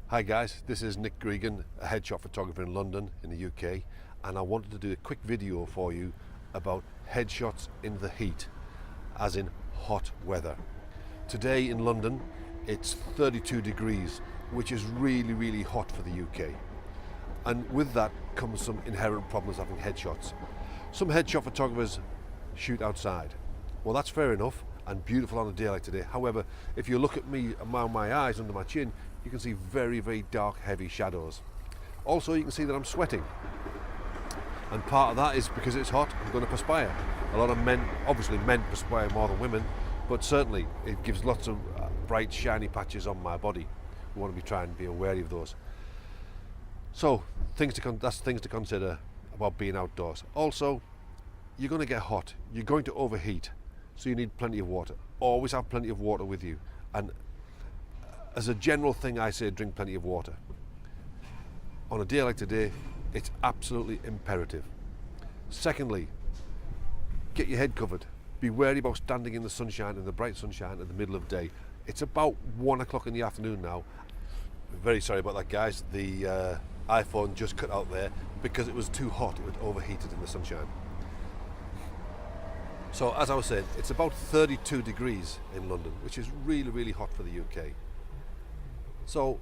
Hi guys, this is Nick Gregan, a headshot photographer in London in the UK, and I wanted to do a quick video for you about headshots in the heat, as in hot weather. Today in London it's 32 degrees, which is really hot for the UK, and with that comes some inherent problems having headshots. Some headshot photographers shoot outside. Well, that's fair enough and beautiful on a day like today. However, if you look at me around my eyes, under my chin, you can see very dark, heavy shadows. Also, you can see that I'm sweating. And part of that is because it's hot, I'm going to perspire. A lot of men, obviously men perspire more than women, but certainly it gives lots of bright, shiny patches on my body. We want to be trying to be aware of those. So, that's things to consider about being outdoors. Also, you're going to get hot, you're going to overheat, so you need plenty of water. Always have plenty of water with you. And as a general thing, I say drink plenty of water. On a day like today, it's absolutely imperative. Secondly, get your head covered. Be wary about standing in the sunshine, in the bright sunshine in the middle of the day. It's about 1 o'clock in the afternoon now. Very sorry about that, guys. The iPhone just cut out there because it was too hot. It overheated in the sunshine. So as I was saying, it's about 32 degrees in London, which is really hot for the UK. So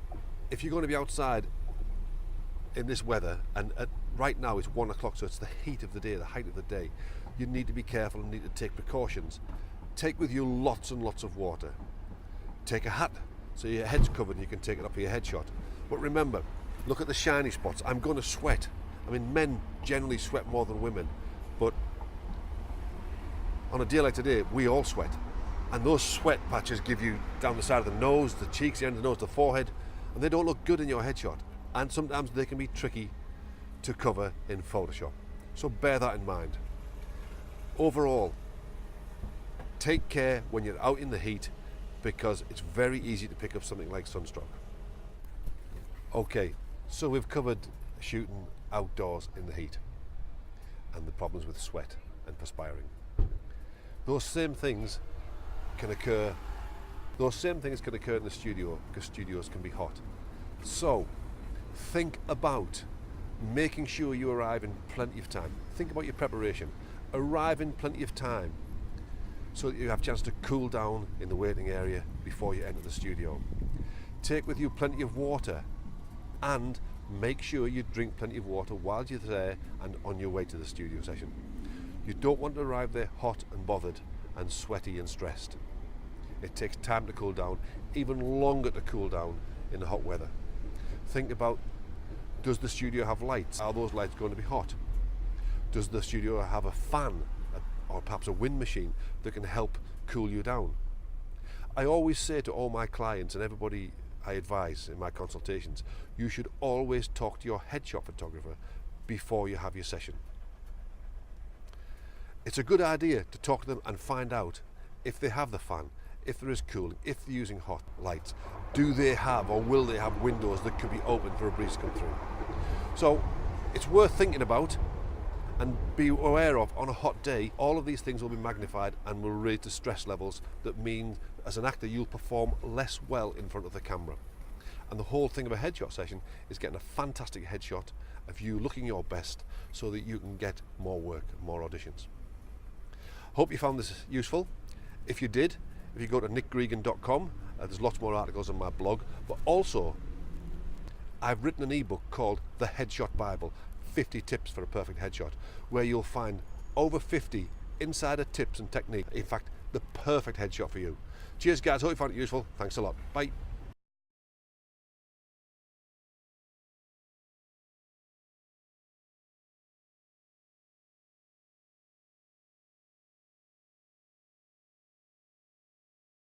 if you're going to be outside in this weather, and right now it's 1 o'clock, so it's the heat of the day, the height of the day, you need to be careful and need to take precautions. Take with you lots and lots of water. Take a hat so your head's covered and you can take it up for your headshot. But remember, look at the shiny spots. I'm going to sweat. I mean, men generally sweat more than women, but on a day like today, we all sweat. And those sweat patches give you down the side of the nose, the cheeks, the end of the nose, the forehead, and they don't look good in your headshot. And sometimes they can be tricky to cover in Photoshop. So bear that in mind. Overall, take care when you're out in the heat, because it's very easy to pick up something like sunstroke. Okay, so we've covered shooting outdoors in the heat and the problems with sweat and perspiring. Those same things can occur in the studio, because studios can be hot. So think about making sure you arrive in plenty of time. Think about your preparation. Arrive in plenty of time so that you have a chance to cool down in the waiting area before you enter the studio. Take with you plenty of water, and make sure you drink plenty of water while you're there and on your way to the studio session. You don't want to arrive there hot and bothered and sweaty and stressed. It takes time to cool down, even longer to cool down in the hot weather. Think about, does the studio have lights? Are those lights going to be hot? Does the studio have a fan or perhaps a wind machine that can help cool you down? I always say to all my clients and everybody I advise in my consultations, you should always talk to your headshot photographer before you have your session. It's a good idea to talk to them and find out if they have the fan, if there is cooling, if they're using hot lights. Do they have, or will they have, windows that could be open for a breeze to come through? So it's worth thinking about and be aware of. On a hot day, all of these things will be magnified and will raise the stress levels that mean, as an actor, you'll perform less well in front of the camera. And the whole thing of a headshot session is getting a fantastic headshot of you looking your best so that you can get more work, more auditions. Hope you found this useful. If you did, if you go to nickgregan.com, there's lots more articles on my blog, but also I've written an ebook called The Headshot Bible, 50 Tips for a Perfect Headshot, where you'll find over 50 insider tips and techniques, in fact, the perfect headshot for you. Cheers guys, hope you found it useful. Thanks a lot. Bye.